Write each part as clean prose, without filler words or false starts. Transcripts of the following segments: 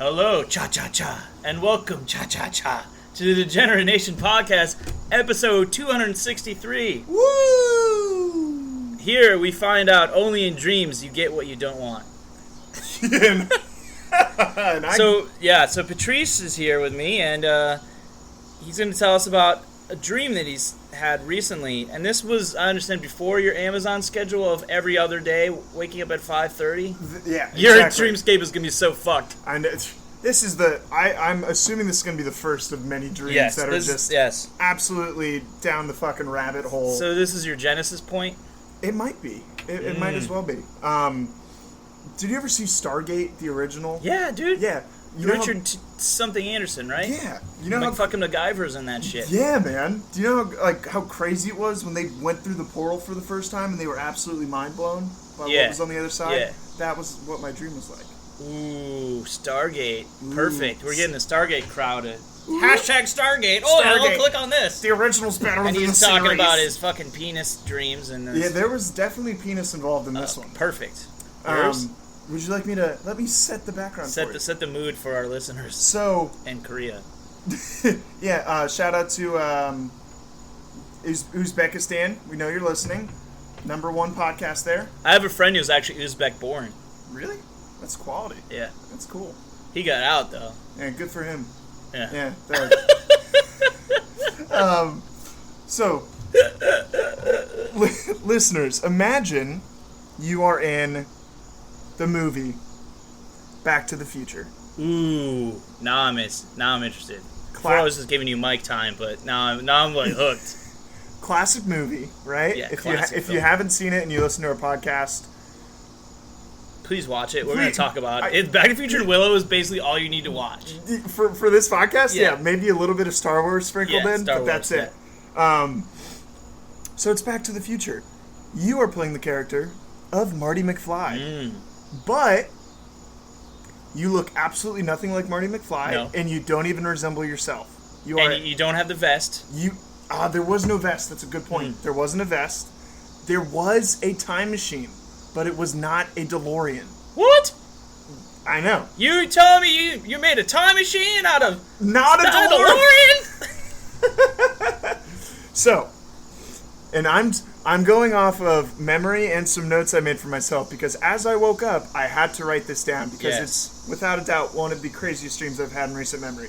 Hello, cha-cha-cha, and welcome, cha-cha-cha, to the Degenerate Nation Podcast, episode 263. Woo! Here we find out only in dreams you get what you don't want. So Patrice is here with me, and he's going to tell us about a dream that he's had recently. And this was, I understand, before your Amazon schedule of every other day, waking up at 5:30. Yeah, Your exactly. Dreamscape is going to be so fucked. And this is I'm assuming this is going to be the first of many dreams that are just absolutely down the fucking rabbit hole. So this is your Genesis point? It might be. It might as well be. Did you ever see Stargate, the original? Yeah, dude. Yeah. Richard something Anderson, right? Yeah. You know like fucking MacGyver's in that shit. Yeah, man. Do you know how crazy it was when they went through the portal for the first time and they were absolutely mind blown by what was on the other side? Yeah. That was what my dream was like. Ooh, Stargate. Perfect. We're getting the Stargate crowded. Ooh. Hashtag Stargate. Oh, Stargate. click on this. The original's better than the series. And he's talking about his fucking penis dreams. Yeah, there was definitely penis involved in this one. Perfect. Would you like me to let me set the background for you? Set the mood for our listeners. So in Korea. Yeah, shout out to Uzbekistan. We know you're listening. #1 podcast there. I have a friend who's actually Uzbek born. Really? That's quality. Yeah. That's cool. He got out though. Yeah, good for him. Yeah. Yeah. So listeners, imagine you are in the movie Back to the Future. Ooh, now I'm interested. Before I was just giving you mic time, but now I'm like hooked. Classic movie, right? Yeah, if you haven't seen it and you listen to our podcast, please watch it. We're going to talk about it. Back to the Future and Willow is basically all you need to watch. For this podcast, yeah, maybe a little bit of Star Wars sprinkled in, but that's it. So it's Back to the Future. You are playing the character of Marty McFly. But you look absolutely nothing like Marty McFly, and you don't even resemble yourself. You don't have the vest. There was no vest. That's a good point. There wasn't a vest. There was a time machine, but it was not a DeLorean. What? I know. You telling me you made a time machine out of not a DeLorean? So, and I'm going off of memory and some notes I made for myself because as I woke up, I had to write this down because it's, without a doubt, one of the craziest dreams I've had in recent memory.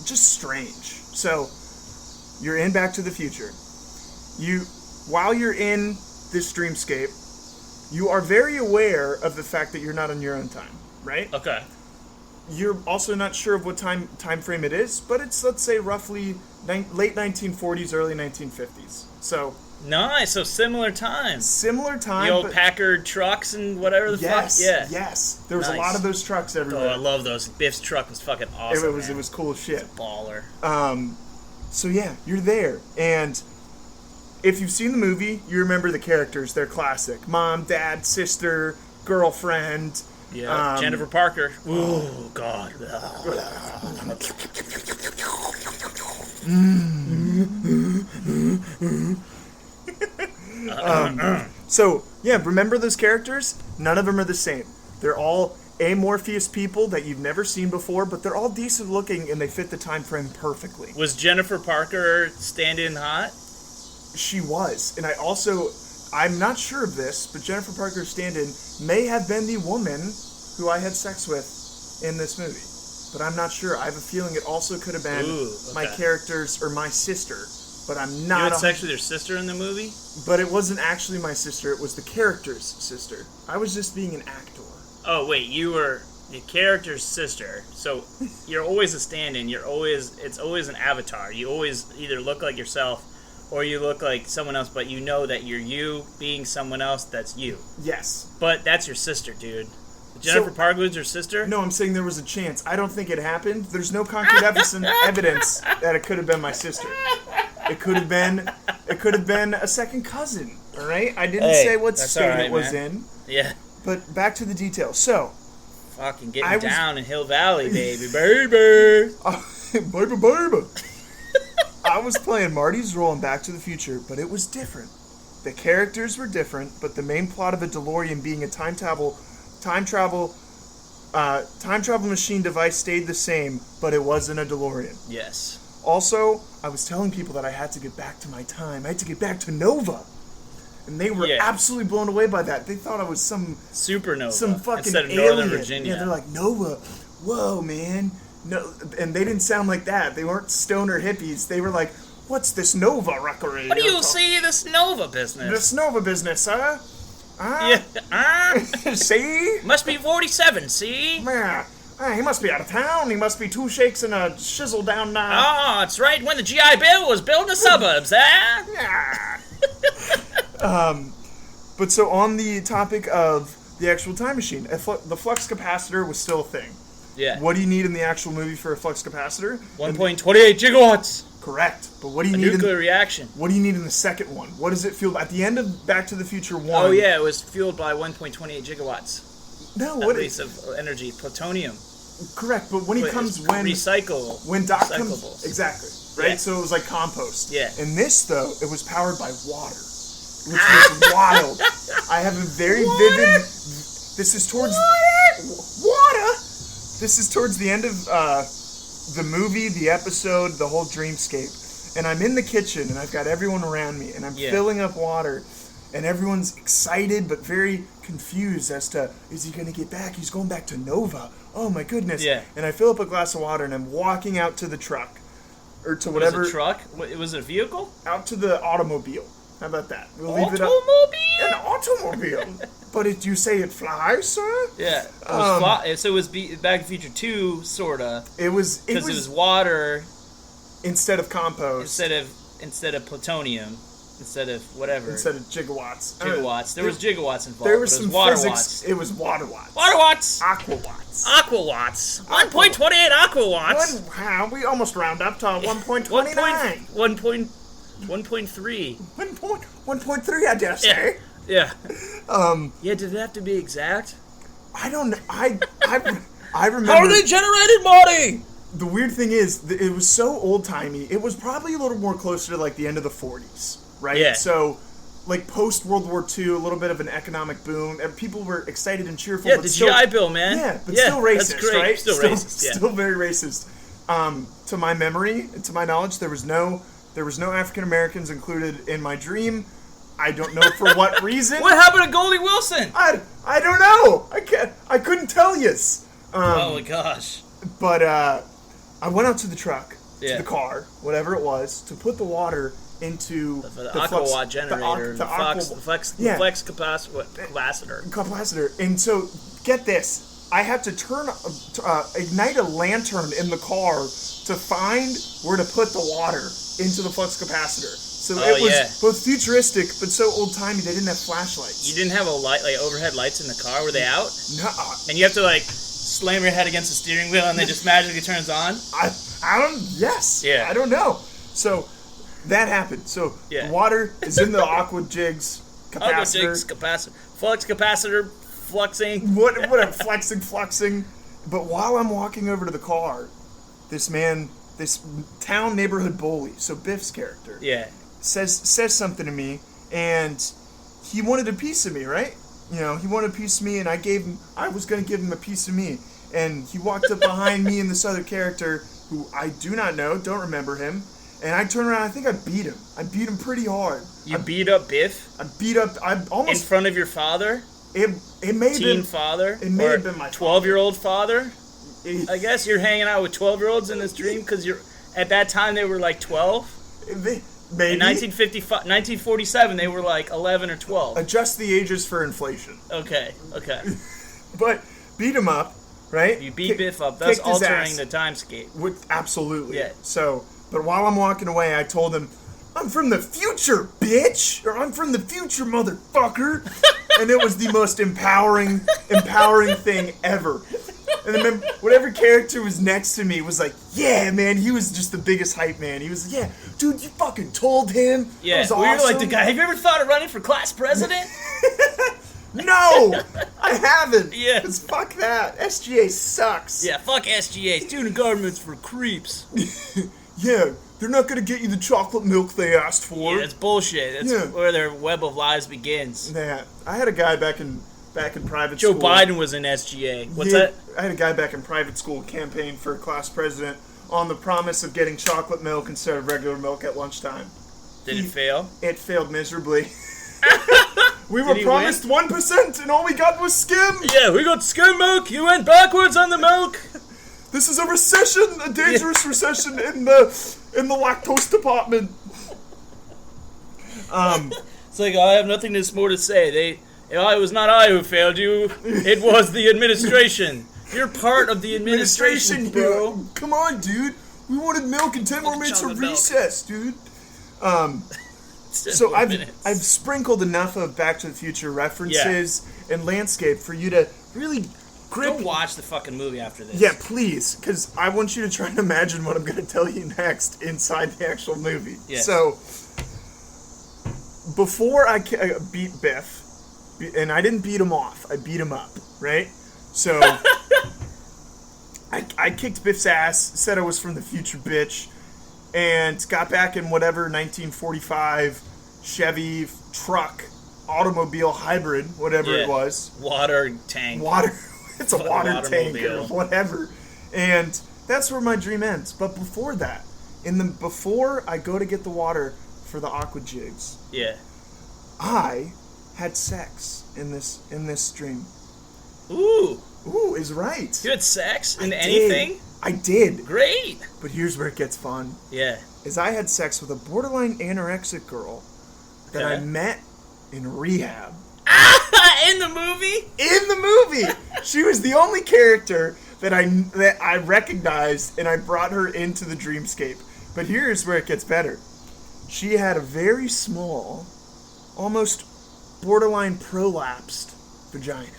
Just strange. So, you're in Back to the Future. While you're in this dreamscape, you are very aware of the fact that you're not on your own time, right? Okay. You're also not sure of what time frame it is, but it's, let's say, roughly late 1940s, early 1950s. So... Nice, so similar time. The old Packard trucks and whatever the fuck. Yeah. Yes. There was a lot of those trucks everywhere. Oh, I love those. Biff's truck was fucking awesome. It was cool as shit. It's a baller. So yeah, you're there. And if you've seen the movie, you remember the characters. They're classic. Mom, dad, sister, girlfriend. Yeah. Jennifer Parker. Oh, God. So, yeah, remember those characters? None of them are the same. They're all amorphous people that you've never seen before, but they're all decent looking and they fit the time frame perfectly. Was Jennifer Parker stand-in hot? She was. And I'm not sure of this, but Jennifer Parker's stand-in may have been the woman who I had sex with in this movie. But I'm not sure. I have a feeling it also could have been my character's or my sister. But I'm not. You had sex with your sister in the movie? But it wasn't actually my sister. It was the character's sister. I was just being an actor. Oh, wait. You were the character's sister. So you're always a stand-in. It's always an avatar. You always either look like yourself or you look like someone else, but you know that you're you being someone else that's you. Yes. But that's your sister, dude. Jennifer Parker was your sister? No, I'm saying there was a chance. I don't think it happened. There's no concrete evidence that it could have been my sister. It could have been a second cousin, all right? I didn't say what state it was in. Yeah. But back to the details. So, fucking getting down in Hill Valley, baby. Baby. Baby. I was playing Marty's role in Back to the Future, but it was different. The characters were different, but the main plot of a DeLorean being a time travel time travel machine device stayed the same, but it wasn't a DeLorean. Yes. Also, I was telling people that I had to get back to my time. I had to get back to Nova. And they were absolutely blown away by that. They thought I was some supernova, some fucking instead of alien. Northern Virginia. Yeah, they're like, Nova, whoa, man. No, and they didn't sound like that. They weren't stoner hippies. They were like, what's this Nova record? What do you see this Nova business? This Nova business, huh? Yeah. See? Must be 47, see? Yeah. He must be out of town. He must be 2 shakes and a shizzle down now. Oh, it's right when the GI Bill was building the suburbs, eh? Yeah. But so on the topic of the actual time machine, the flux capacitor was still a thing. Yeah. What do you need in the actual movie for a flux capacitor? 1.28 gigawatts. Correct. But what do you need nuclear reaction. What do you need in the second one? What does it fuel at the end of Back to the Future 1? Oh yeah, it was fueled by 1.28 gigawatts. No, what is of energy? Plutonium. Correct, but when he comes when Doc comes exactly, right? Yeah. So it was like compost. Yeah. In this though, it was powered by water, which was wild. I have a very vivid. This is towards water. This is towards the end of the movie, the episode, the whole Dreamscape, and I'm in the kitchen and I've got everyone around me and I'm filling up water. And everyone's excited but very confused as to, is he going to get back? He's going back to Nova. Oh my goodness. Yeah. And I fill up a glass of water and I'm walking out to the truck. Or to whatever. Was it a truck? Was it a vehicle? Out to the automobile. How about that? We'll leave it up. An automobile. But did you say it flies, sir? Yeah. It was so it was Back to the Future 2, sorta. It was... Because it was water. Instead of compost. Instead of plutonium. Instead of whatever. Instead of gigawatts. There was gigawatts involved. There was some water physics. Watts. It was water watts. Water watts. Aqua watts. 1.28 aqua watts. We almost round up to 1.29. 1.3. 1.3, I dare say. Yeah. Did it have to be exact? I don't know. I remember. How are they generated, Marty? The weird thing is, it was so old-timey. It was probably a little more closer to, like, the end of the 40s, right? Yeah. So, like, post-World War II, a little bit of an economic boom, and people were excited and cheerful. Yeah, but the still, GI Bill, man. Yeah, but still racist, that's great. right? Still racist, yeah. Still very racist. To my memory, and to my knowledge, there was no African-Americans included in my dream. I don't know for what reason. What happened to Goldie Wilson? I don't know. I couldn't tell you. Oh my gosh. But, I went out to the truck, to the car, whatever it was, to put the water into the aqua watt generator, the flex capacitor. And so, get this, I had to ignite a lantern in the car to find where to put the water into the flux capacitor. So it was both futuristic, but so old-timey they didn't have flashlights. You didn't have overhead lights in the car? Were they out? No. And you have to, slam your head against the steering wheel and they just magically turns on? I don't know. So that happened. So the water is in the aqua jigs capacitor. Flux capacitor, fluxing. Whatever, fluxing. But while I'm walking over to the car, this town neighborhood bully, so Biff's character, says something to me, and he wanted a piece of me, right? You know, he wanted a piece of me, and I was going to give him a piece of me. And he walked up behind me and this other character, who I do not know, don't remember him. And I turned around, I think I beat him. I beat him pretty hard. You beat up Biff? I almost... In front of your father? It may have been... father? It may have been my 12-year-old father? I guess you're hanging out with 12-year-olds in this dream, because at that time they were 12? Maybe. In 1947, they were 11 or 12. Adjust the ages for inflation. Okay. But beat him up, right? You beat Biff up, thus altering the timescape. Absolutely. Yeah. So, but while I'm walking away, I told him, I'm from the future, bitch! Or I'm from the future, motherfucker! And it was the most empowering thing ever. And then whatever character was next to me was like, yeah, man, he was just the biggest hype man. He was like, yeah, dude, you fucking told him. Yeah, it was we awesome. were the guy, have you ever thought of running for class president? No, I haven't. Yeah. Because fuck that. SGA sucks. Yeah, fuck SGA. Student government's for creeps. Yeah, they're not going to get you the chocolate milk they asked for. Yeah, that's bullshit. That's where their web of lies begins. Yeah, I had a guy back in back in private Joe school. Biden was in SGA. What's Yeah, that? I had a guy back in private school campaign for class president on the promise of getting chocolate milk instead of regular milk at lunchtime. Did it fail? It failed miserably. We were Did he promised 1% and all we got was skim. Yeah, we got skim milk. You went backwards on the milk. This is a recession, a dangerous recession in the lactose department. It's like, I have nothing more to say. It was not I who failed you. It was the administration. You're part of the administration, bro. Dude. Come on, dude. We wanted milk and 10 more minutes of recess, dude. So I've sprinkled enough of Back to the Future references and landscape for you to really grip. Go watch the fucking movie after this. Yeah, please, because I want you to try and imagine what I'm going to tell you next inside the actual movie. Yes. So before I beat Biff, and I didn't beat him off, I beat him up, right? So I kicked Biff's ass, said I was from the future, bitch, and got back in whatever 1945 Chevy truck, automobile hybrid, whatever it was. Water tank. It's a water tank or whatever. And that's where my dream ends. But before that, before I go to get the water for the aqua jigs, I had sex in this dream. Ooh is right. You had sex in anything? I did. Great. But here's where it gets fun. Yeah. Is I had sex with a borderline anorexic girl that I met in rehab. In the movie? In the movie! She was the only character that I recognized, and I brought her into the Dreamscape. But here's where it gets better. She had a very small, almost borderline prolapsed vagina.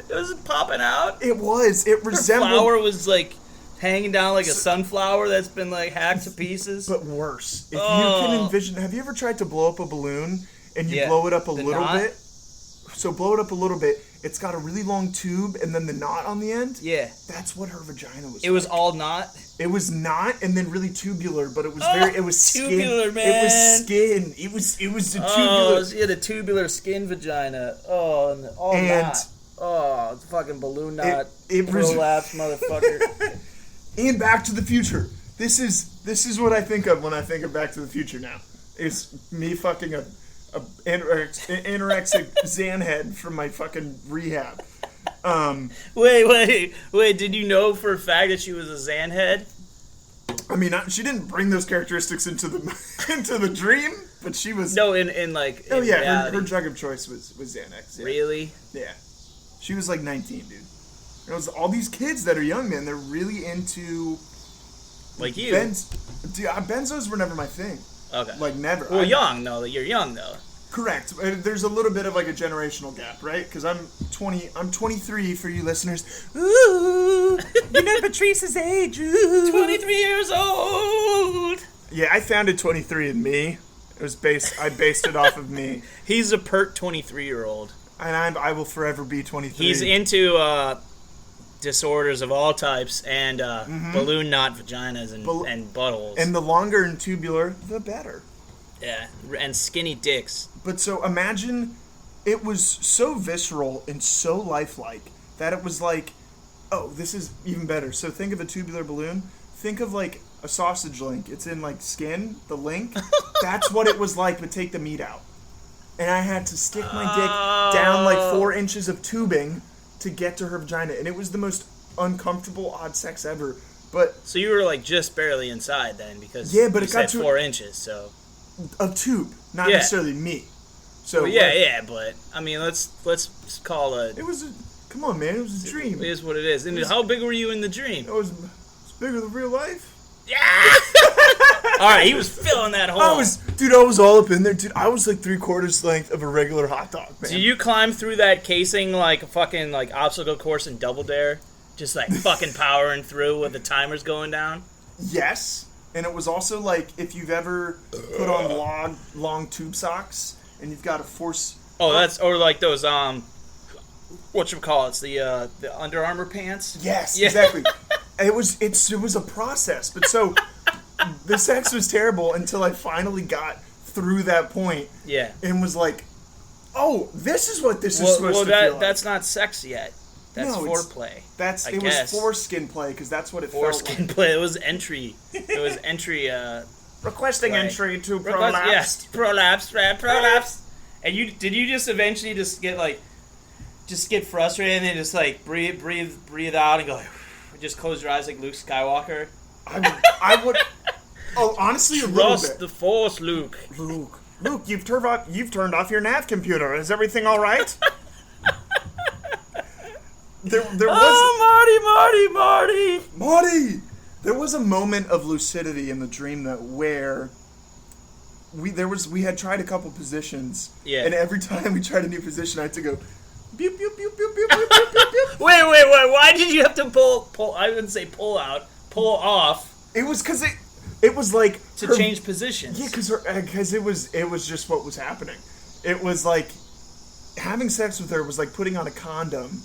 It was popping out? It was. It resembled... Her flower was, like, hanging down like a sunflower that's been, like, hacked to pieces? But worse. If you can envision... Have you ever tried to blow up a balloon, and you blow it up a little bit? So blow it up a little bit. It's got a really long tube, and then the knot on the end? Yeah. That's what her vagina was. It was all knot? It was knot, and then really tubular, but it was it was skin. Tubular, man. It was skin. It was a tubular. Oh, she had a tubular skin vagina. Oh, and all knot. Oh, it's fucking balloon knot. It prolapse, motherfucker. And Back to the Future. This is what I think of when I think of Back to the Future now. It's me fucking a anorexic Zanhead from my fucking rehab. Wait. Did you know for a fact that she was a Zanhead? I mean, she didn't bring those characteristics into the dream, but she was. No, in like. Oh in yeah, reality. her drug of choice was Xanax. Yeah. Really? Yeah. She was like 19, dude. It was all these kids that are young, man. They're really into. Like you. Dude, benzos were never my thing. Okay. Like never. Well, young though. You're young though. Correct. There's a little bit of like a generational gap, right? Because I'm 20. I'm 23 for you listeners. Ooh, you know Patrice's age. Ooh. 23 years old. Yeah, I founded 23 in me. I based it off of me. He's a pert 23-year-old. And I will forever be 23. He's into disorders of all types and balloon knot vaginas and buttholes. And the longer and tubular, the better. Yeah, and skinny dicks. But so imagine it was so visceral and so lifelike that it was like, oh, this is even better. So think of a tubular balloon. Think of like a sausage link. It's in like skin, the link. That's what it was like, but take the meat out. And I had to stick my dick down like 4 inches of tubing to get to her vagina. And it was the most uncomfortable, odd sex ever. But so you were like just barely inside then because but you it got said to 4 inches, so a tube, not necessarily meat. So well, but I mean, let's call it. It was come on, man, it was a dream. It is what it is. And how big were you in the dream? It was bigger than real life. Yeah. All right, he was filling that hole. I was all up in there, dude. I was like 3/4 length of a regular hot dog, man. Do you climb through that casing like a fucking like obstacle course in Double Dare, just like fucking powering through with the timers going down? Yes, and it was also like if you've ever put on long tube socks and you've got to force. Oh, that's or like those whatchamacallits, the Under Armour pants. Yes, exactly. It was a process, but so the sex was terrible until I finally got through that point. Yeah, and was like, Oh, this is what this is supposed to feel like. That's not sex yet. That's foreplay. It was foreskin play because that's what it felt like. Foreskin play. It was entry. It was entry. Requesting entry to prolapsed. Yes, prolapsed. And did you just eventually just get frustrated and then just like breathe out and go, just close your eyes like Luke Skywalker? I would. Oh, honestly, a little bit. Trust the Force, Luke. Luke, you've turned off your nav computer. Is everything all right? There was Marty. There was a moment of lucidity in the dream where we had tried a couple positions, and every time we tried a new position, I had to go, beep, beep, beep, beep, beep, beep, beep, beep. Wait! Why did you have to pull? I wouldn't say pull off. It was because it was like to change positions. Yeah, because it was just what was happening. It was like having sex with her was like putting on a condom,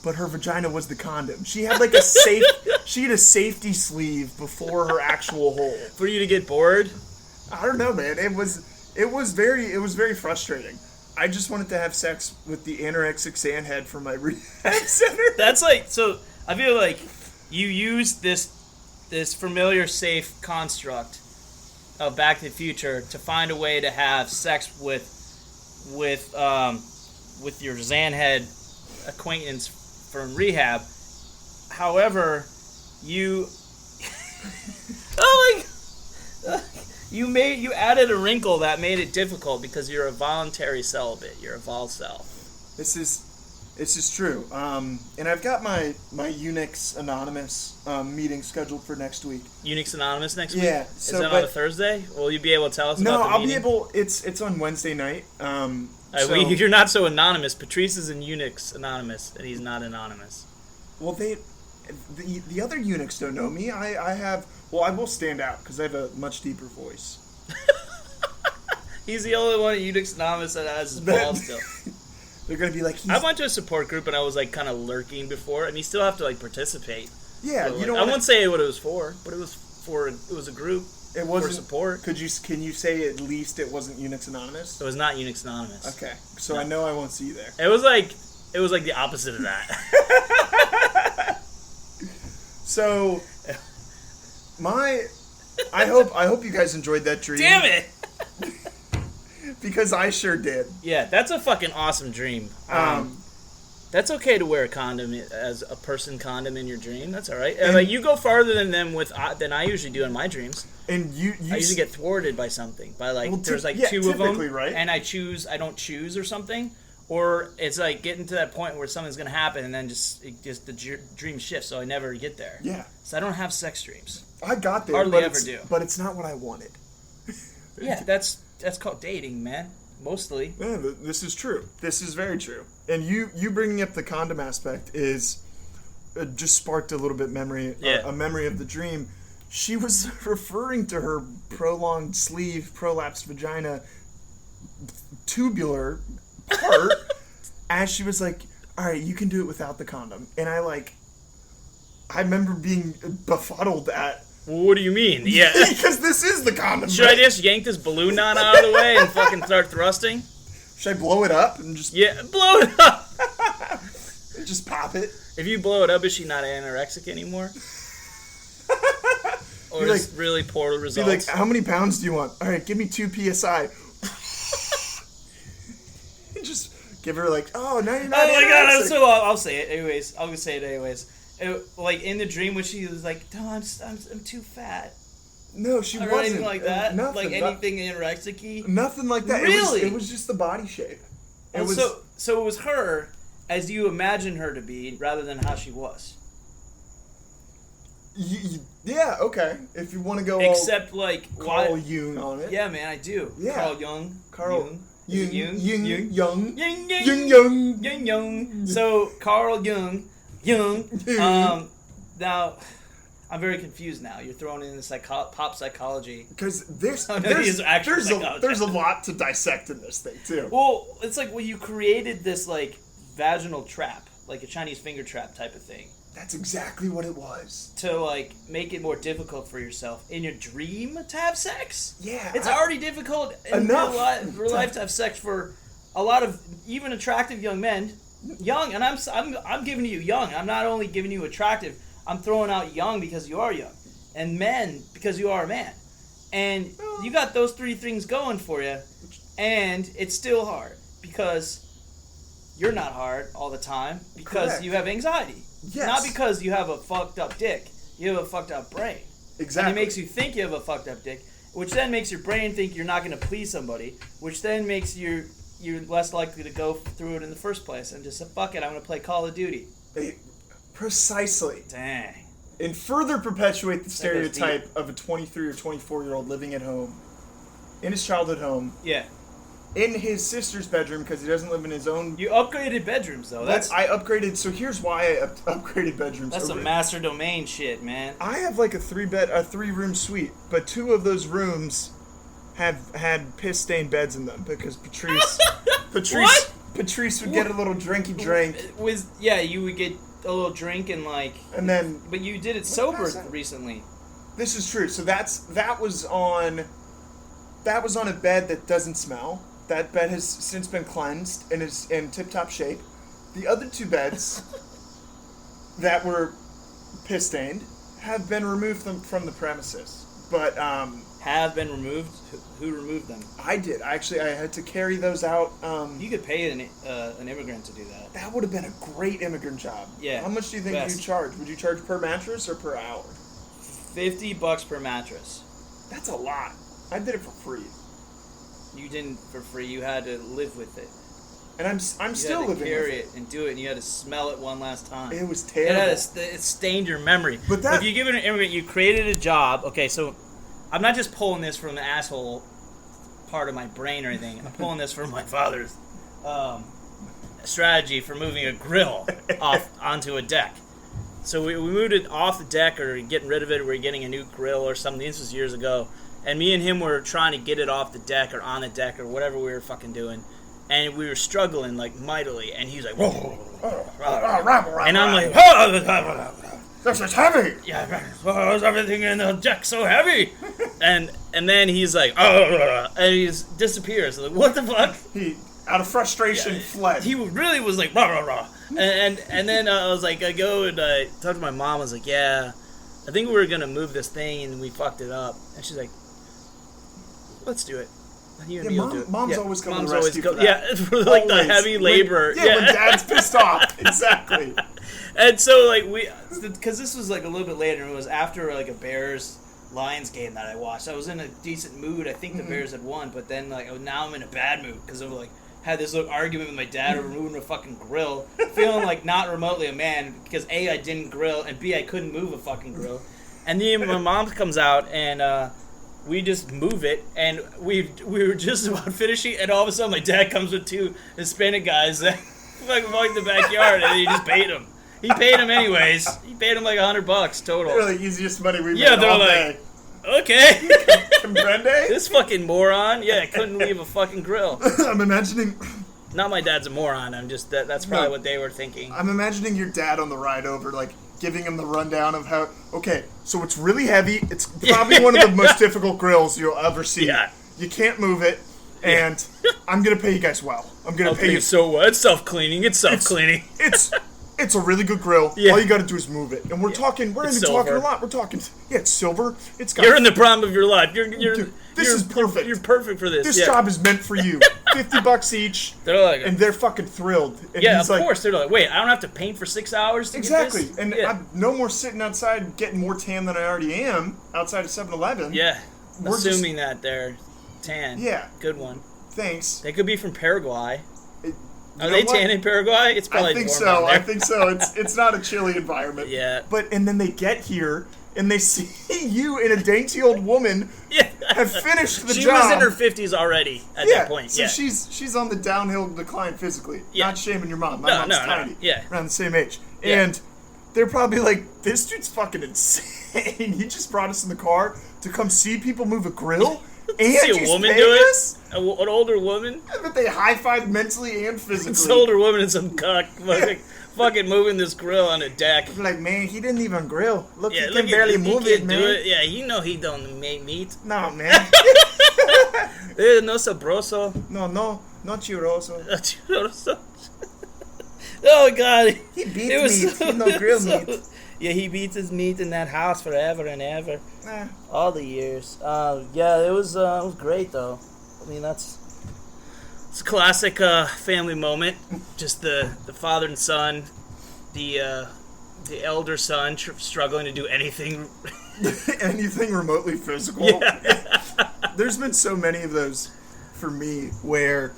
but her vagina was the condom. She had like a safety sleeve before her actual hole. For you to get bored? I don't know, man. It was very frustrating. I just wanted to have sex with the anorexic sandhead from my rehab center. That's like, so I feel like you used this familiar, safe construct of Back to the Future to find a way to have sex with your Zanhead acquaintance from rehab. However, you you added a wrinkle that made it difficult because you're a voluntary celibate. You're a vol cell. This is true. And I've got my Unix Anonymous meeting scheduled for next week. Unix Anonymous next week? Yeah. Is that on a Thursday? Will you be able to tell us about the meeting? No, I'll be able... It's on Wednesday night. You're not so anonymous. Patrice is in Unix Anonymous, and he's not anonymous. Well, the other Unix don't know me. I will stand out because I have a much deeper voice. He's the only one at Unix Anonymous that has his balls still. They're going to be like... I went to a support group and I was like kind of lurking before, and you still have to like participate. Yeah, so, I won't say what it was for, but it was a group. It wasn't for support. Can you say at least it wasn't Unix Anonymous? It was not Unix Anonymous. Okay, so no. I know I won't see you there. It was like the opposite of that. So, I hope you guys enjoyed that dream. Damn it! Because I sure did. Yeah, that's a fucking awesome dream. That's okay to wear a condom as a person condom in your dream. That's all right. Like you go farther than I usually do in my dreams. And I usually get thwarted by something. By like there's like two of them, right? And I don't choose or something, or it's like getting to that point where something's gonna happen and then just the dream shifts, so I never get there. Yeah. So I don't have sex dreams. I got there. Hardly ever do. But it's not what I wanted. Yeah, that's called dating, man. Mostly. Yeah, this is true. This is very true. And you bringing up the condom aspect is just sparked a little bit memory, a memory of the dream. She was referring to her prolonged sleeve, prolapsed vagina, tubular part, as she was like, "All right, you can do it without the condom." And I remember being befuddled at. What do you mean? Yeah. Because this is the condom. Should I just yank this balloon knot out of the way and fucking start thrusting? Should I blow it up and just... Yeah, blow it up! And just pop it? If you blow it up, is she not anorexic anymore? Or just really poor results? Be like, how many pounds do you want? All right, give me 2 PSI. And just give her like, oh, 99. Oh my god, so I'll say it anyways. I'll say it anyways. Like in the dream when she was like, "No, I'm too fat." No, she wasn't. Or anything like that. Nothing, like anything anorexic-y. Nothing like that. Really? It was just the body shape. So it was her as you imagined her to be, rather than how she was. Yeah. Okay. If you want to go, except like Carl Jung on it. Yeah, man, I do. Yeah. Carl Jung. Jung. So Carl Jung. Now, I'm very confused now. You're throwing in the pop psychology. Because there's a lot to dissect in this thing, too. Well, it's like, you created this, like, vaginal trap, like a Chinese finger trap type of thing. That's exactly what it was. To, like, make it more difficult for yourself in your dream to have sex? Yeah. It's already difficult in real life to have sex for a lot of even attractive young men, young, and I'm giving you young. I'm not only giving you attractive. I'm throwing out young because you are young, and men because you are a man, and you got those three things going for you, and it's still hard because you're not hard all the time because Correct. you have anxiety. Yes. Not because you have a fucked up dick. You have a fucked up brain. Exactly. And it makes you think you have a fucked up dick, which then makes your brain think you're not going to please somebody, which then makes you're less likely to go through it in the first place and just say, fuck it, I'm going to play Call of Duty. Precisely. Dang. And further perpetuate the goes stereotype of a 23 or 24-year-old living at home, in his childhood home, Yeah. in his sister's bedroom because he doesn't live in his own. You upgraded bedrooms, though. I upgraded. So here's why I upgraded bedrooms. That's some master domain shit, man. I have like a 3-room suite, but 2 of those rooms have had piss-stained beds in them because Patrice What? Patrice would get a little drinky drink, You would get a little drink and like. and then But you did it sober recently. this is true. So that was on a bed that doesn't smell. That bed has since been cleansed and is in tip-top shape. The other 2 beds that were piss-stained have been removed from the premises. But Have been removed? Who removed them? I did. I had to carry those out. You could pay an immigrant to do that. That would have been a great immigrant job. Yeah. How much do you think best. you'd charge? Would you charge per mattress or per hour? $50 per mattress. That's a lot. I did it for free. You didn't for free. You had to live with it. And I'm You still had to living carry with it and do it, and you had to smell it one last time. it. It was It terrible. it stained your memory. But that- if you give it an immigrant, you created a job. Okay, so I'm not just pulling this from the asshole part of my brain or anything. I'm pulling this from my father's strategy for moving a grill off onto a deck. So we moved it off the deck or getting rid of it. We're getting a new grill or something. This was years ago. And me and him were trying to get it off the deck or on the deck or whatever we were fucking doing. And we were struggling like mightily. And he's like, whoa. And I'm like, this is heavy. yeah, why is everything in the deck so heavy? and then he's like, and he just disappears. I'm like, what the fuck? He, out of frustration, fled. He really was like, rah. And then I was like, I go and I talked to my mom. I was like, yeah, I think we were going to move this thing and we fucked it up. And she's like, let's do it. You and me will do it. Mom's always coming to rescue for that. Yeah, for like Always. the heavy labor. When Dad's pissed off. Exactly. And so like because this was like a little bit later, and it was after like a Bears-Lions game that I watched. I was in a decent mood. I think the Bears had won, but then like now I'm in a bad mood because I'm like had this little argument with my dad over moving a fucking grill, feeling like not remotely a man because A, I didn't grill, and B, I couldn't move a fucking grill. And then my mom comes out and we just move it, and we were just about finishing, and all of a sudden my dad comes with 2 Hispanic guys that fucking walk in the backyard, and he just paid him. He paid him anyways. He paid him like $100 total. They're the easiest money we've Yeah, made they're all like, day. Okay. Comprende? This fucking moron. Yeah, couldn't leave a fucking grill. I'm imagining... Not my dad's a moron. I'm just that's probably what they were thinking. I'm imagining your dad on the ride over, like, giving him the rundown of how... Okay, so it's really heavy. It's probably one of the most difficult grills you'll ever see. Yeah. You can't move it, and I'm going to pay you guys well. I'm going to pay you... So what? It's self-cleaning. It's self-cleaning. It's a really good grill. Yeah. All you got to do is move it. And we're talking a lot. We're talking... Yeah, it's silver. It's got... You're in the prime of your life. This is perfect. You're perfect for this. This job is meant for you. $50 each. They're like... And they're fucking thrilled. And Yeah, he's of course. They're like, wait, I don't have to paint for 6 hours to Exactly. get this? And I'm no more sitting outside getting more tan than I already am outside of 7-Eleven. Yeah. We're Assuming that they're tan. Yeah. Good one. Thanks. They could be from Paraguay. You Are know they what? tan in Paraguay? It's probably I think warm down so. there. I think so. It's not a chilly environment. Yeah. And then they get here and they see you and a dainty old woman have finished the she job. was in her 50s already at that point. So Yeah. she's on the downhill decline physically. Yeah. Not shaming your mom. My No, mom's no, tiny. yeah. Around the same age. Yeah. And they're probably like, this dude's fucking insane. He just brought us in the car to come see people move a grill. And See a he's woman paying do it? us? An older woman? I bet they high-fived mentally and physically. It's an older woman and some cock fucking moving this grill on a deck. Like, man, he didn't even grill. Look, Yeah, he look can barely move he it, can man. do it. Yeah, you know he don't make meat. No, man. No sabroso. No. Not churroso. Oh God! He beats meat. He no grill meat. Yeah, he beats his meat in that house forever and ever. Eh. All the years. Yeah, it was great though. I mean, it's a classic family moment. Just the father and son, the elder son struggling to do anything. Anything remotely physical. Yeah. There's been so many of those for me where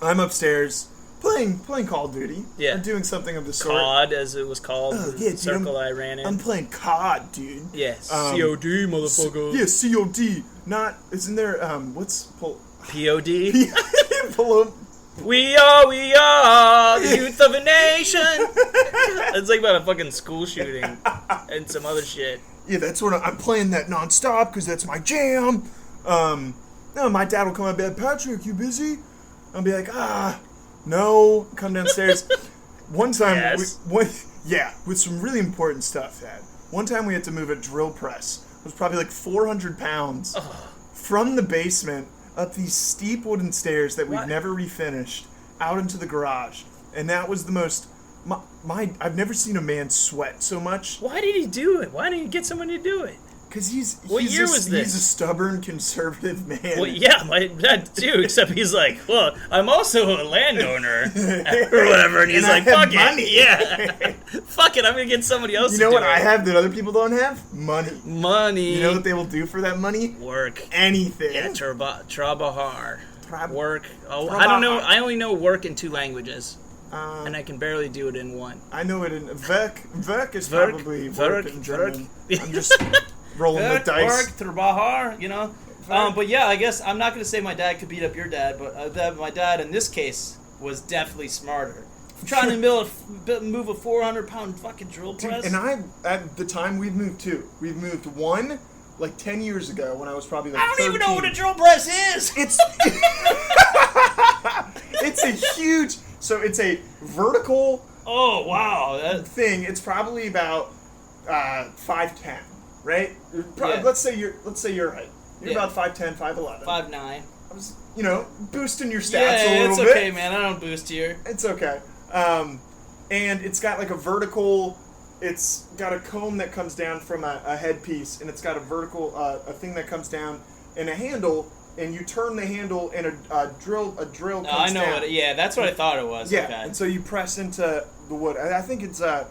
I'm upstairs playing Call of Duty. Yeah. Or doing something of the sort. COD, as it was called. Oh, the yeah, dude, circle I ran in. I'm playing COD, dude. Yes. COD, motherfucker. Yeah, COD. Not, isn't there, what's... POD? We are the youth of a nation. It's like about a fucking school shooting and some other shit. Yeah, that's what I'm playing that nonstop because that's my jam. No, my dad will come up and be like, Patrick, you busy? I'll be like, no. Come downstairs. One time, yes. with some really important stuff, Dad. One time we had to move a drill press. It was probably like 400 pounds from the basement up these steep wooden stairs that we've never refinished out into the garage. And that was the most... I've never seen a man sweat so much. Why did he do it? Why didn't he get someone to do it? Because What year was this? He's a stubborn, conservative man. Well, yeah, my dad too, except he's like, well, I'm also a landowner, or whatever, and he's like, fuck money. it, yeah. Fuck it, I'm going to get somebody else to do it. You know what I have that other people don't have? Money. Money. You know what they will do for that money? Work. Anything. Yeah, trabajar. Work. Oh, Trabajar. I don't know, I only know work in 2 languages. And I can barely do it in 1. I know it in Werk. Werk is probably work in German. I'm just rolling the dice. Work, trabajar, you know. But yeah, I guess I'm not going to say my dad could beat up your dad, but my dad in this case was definitely smarter. Trying to move a 400-pound fucking drill press. Dude, and at the time we've moved 2. We've moved 1 like 10 years ago when I was probably like 13. I don't even know what a drill press is. It's a huge... So it's a vertical... Oh, wow. Thing. It's probably about 5'10", right? Yeah. Let's say your height. You're about 5'10", 5'11". 5'9". I was, boosting your stats yeah, a little it's bit. okay, man. I don't boost here. It's okay. And it's got like a vertical... It's got a comb that comes down from a headpiece, and it's got a vertical... a thing that comes down, and a handle... And you turn the handle, and a drill comes down. I know what. Yeah, that's what I thought it was. Yeah, okay. and so you press into the wood. I think it's I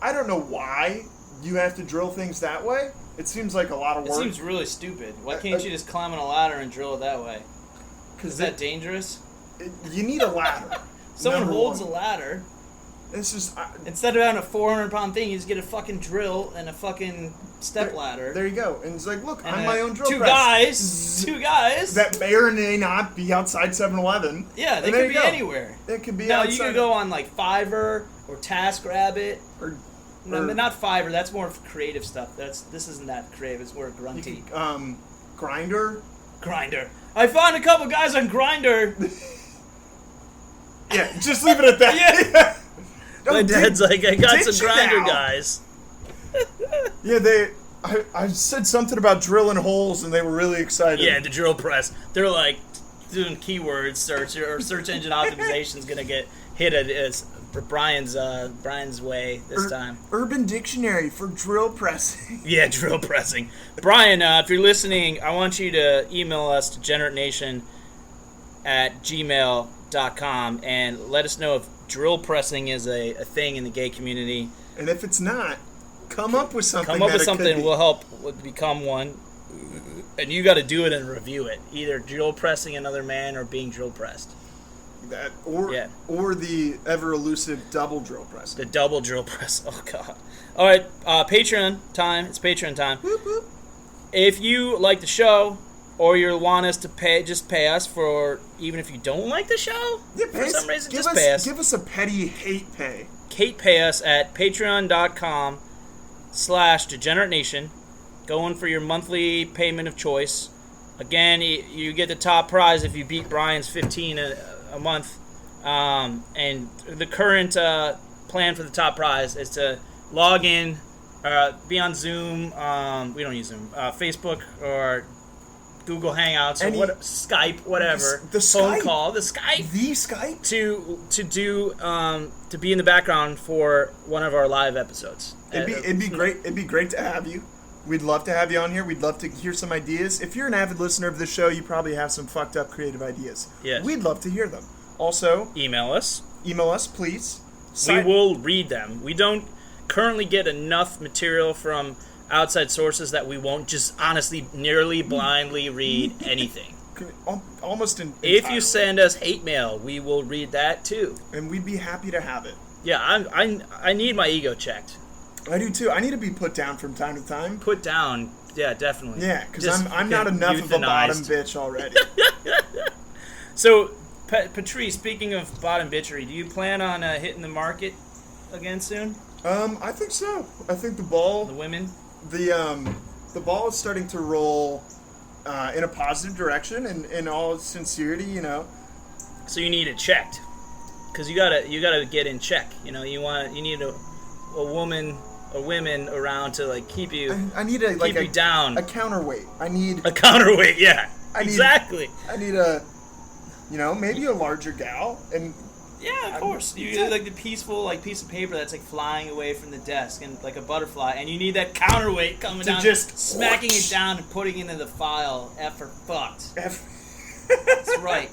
don't know why you have to drill things that way. It seems like a lot of work. It seems really stupid. Why can't you just climb on a ladder and drill it that way? Is that dangerous? You need a ladder. Someone holds a ladder. It's just instead of having a 400-pound thing, you just get a fucking drill and a fucking step ladder. There you go. And it's like, look, and I'm my own drill two press. Two guys. That may or may not be outside 7-Eleven. Yeah, they could be anywhere. They could be now, outside. you could go on like Fiverr or TaskRabbit. No, not Fiverr. That's more creative stuff. This isn't that creative. It's more grunty. Grindr. I found a couple guys on Grindr. Yeah, just leave it at that. Yeah. My dad's like, I got some Grindr guys. Yeah, I said something about drilling holes, and they were really excited. Yeah, the drill press. They're like doing keyword search or search engine optimization is gonna get hit at Brian's way this time. Urban Dictionary for drill pressing. Yeah, drill pressing. Brian, if you're listening, I want you to email us to generatenation@gmail.com and let us know if drill pressing is a thing in the gay community. And if it's not, come up with something. We'll help become one. And you got to do it and review it. Either drill pressing another man or being drill pressed. That or the ever elusive double drill press. The double drill press. Oh god. All right, Patreon time. It's Patreon time. Whoop, whoop. If you like the show, or you want us to pay us for even if you don't like the show. Yeah, for some reason, just pay us. Give us a petty hate pay. Hate pay us at patreon.com/degenerateenation. Going for your monthly payment of choice. Again, you get the top prize if you beat Brian's 15 a month. And the current plan for the top prize is to log in, be on Zoom. We don't use Zoom. Facebook or Google Hangouts or Skype, whatever. The phone Skype. call, the Skype. The Skype? To be in the background for one of our live episodes. It'd be great. It'd be great to have you. We'd love to have you on here. We'd love to hear some ideas. If you're an avid listener of this show, you probably have some fucked up creative ideas. Yes. We'd love to hear them. Also, email us, please. We will read them. We don't currently get enough material from outside sources that we won't just honestly nearly blindly read anything. Almost if you send us hate mail, we will read that too. And we'd be happy to have it. Yeah, I need my ego checked. I do too. I need to be put down from time to time. Put down, yeah, definitely. Yeah, because I'm not enough of a bottom bitch already. So, Patrice, speaking of bottom bitchery, do you plan on hitting the market again soon? I think so. I think the ball, the women, the ball is starting to roll in a positive direction. And in all sincerity, you know. So you need it checked, because you gotta get in check. You know, you need a woman or women around to like keep you. I need keep you down. A counterweight. I need a counterweight. Yeah, exactly. I need maybe a larger gal. And yeah, of course. You get like the peaceful like piece of paper that's like flying away from the desk and like a butterfly, and you need that counterweight coming down, just smacking it down and putting it into the file. F for fucked. That's right.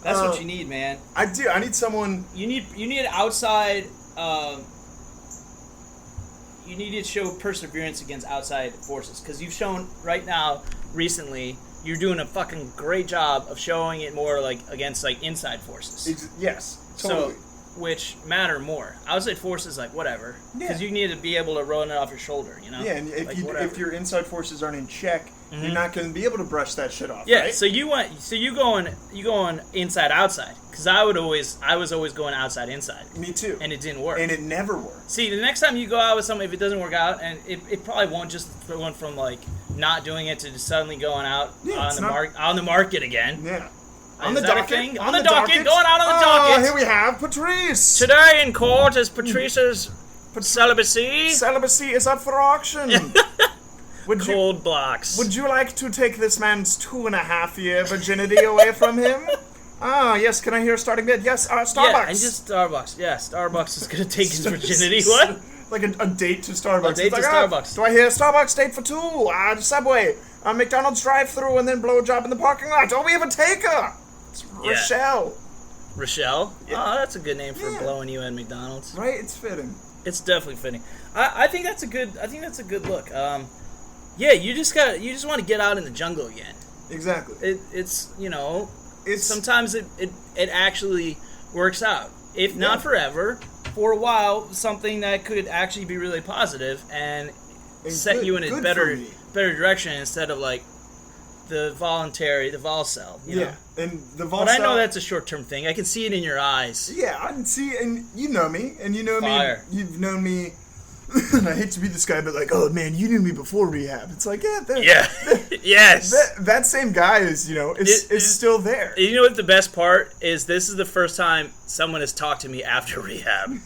That's what you need, man. I do. I need someone. You need outside. You need to show perseverance against outside forces, because you've shown right now, recently, you're doing a fucking great job of showing it more like against like inside forces. Yes, totally. So, which matter more. Outside forces, like whatever, because you need to be able to run it off your shoulder, you know. Yeah, and if your inside forces aren't in check, you're not going to be able to brush that shit off. Yeah. Right? So you going inside outside, because I was always going outside inside. Me too. And it didn't work. And it never worked. See, the next time you go out with somebody, if it doesn't work out, and it probably won't, just going from like not doing it to just suddenly going out on the market again. Yeah. On the docket. On the docket. Going out on the docket. Here we have Patrice. Today in court is Patrice's celibacy. Celibacy is up for auction. Cold blocks. Would you like to take this man's 2.5-year virginity away from him? Yes. Can I hear a starting bid? Yes. Starbucks. Yeah, and just Starbucks. Yeah, Starbucks is going to take his virginity. What? Like a date to Starbucks. A date to Starbucks. Do I hear Starbucks date for 2? Subway. McDonald's drive-thru and then blowjob in the parking lot. Oh, we have a taker. It's Rochelle. Rochelle? Yeah. Oh, that's a good name for blowing you at McDonald's. Right? It's fitting. It's definitely fitting. I think that's a good look. Yeah, you just want to get out in the jungle again. Exactly. It's sometimes it actually works out. If not forever, for a while, something that could actually be really positive and set you in a better direction instead of like the volcel. You know? And the volcel. But I know that's a short-term thing. I can see it in your eyes. Yeah, I can see, and you know me, and you know Fire. me. You've known me. And I hate to be this guy, but like, oh man, you knew me before rehab. It's like, yes. That same guy is still there. You know what the best part is? This is the first time someone has talked to me after rehab.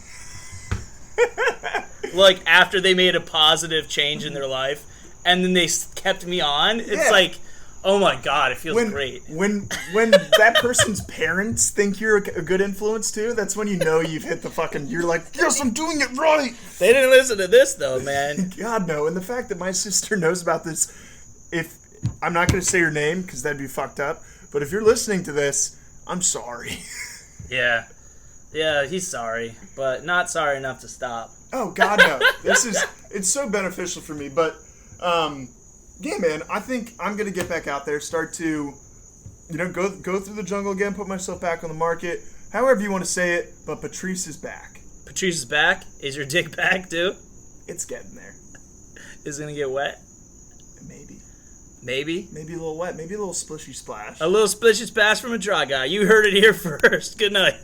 Like after they made a positive change in their life, and then they kept me on. It's like, oh my god, it feels great. When that person's parents think you're a good influence too, that's when you know you've hit the fucking. You're like, yes, I'm doing it right. They didn't listen to this though, man. God no. And the fact that my sister knows about this, if I'm not going to say her name because that'd be fucked up, but if you're listening to this, I'm sorry. Yeah, he's sorry, but not sorry enough to stop. Oh God no. It's so beneficial for me, but yeah, man, I think I'm going to get back out there, start to, go through the jungle again, put myself back on the market, however you want to say it, but Patrice is back. Patrice is back? Is your dick back, too? It's getting there. Is it going to get wet? Maybe? Maybe a little wet, maybe a little splishy splash. A little splishy splash from a dry guy. You heard it here first. Good night.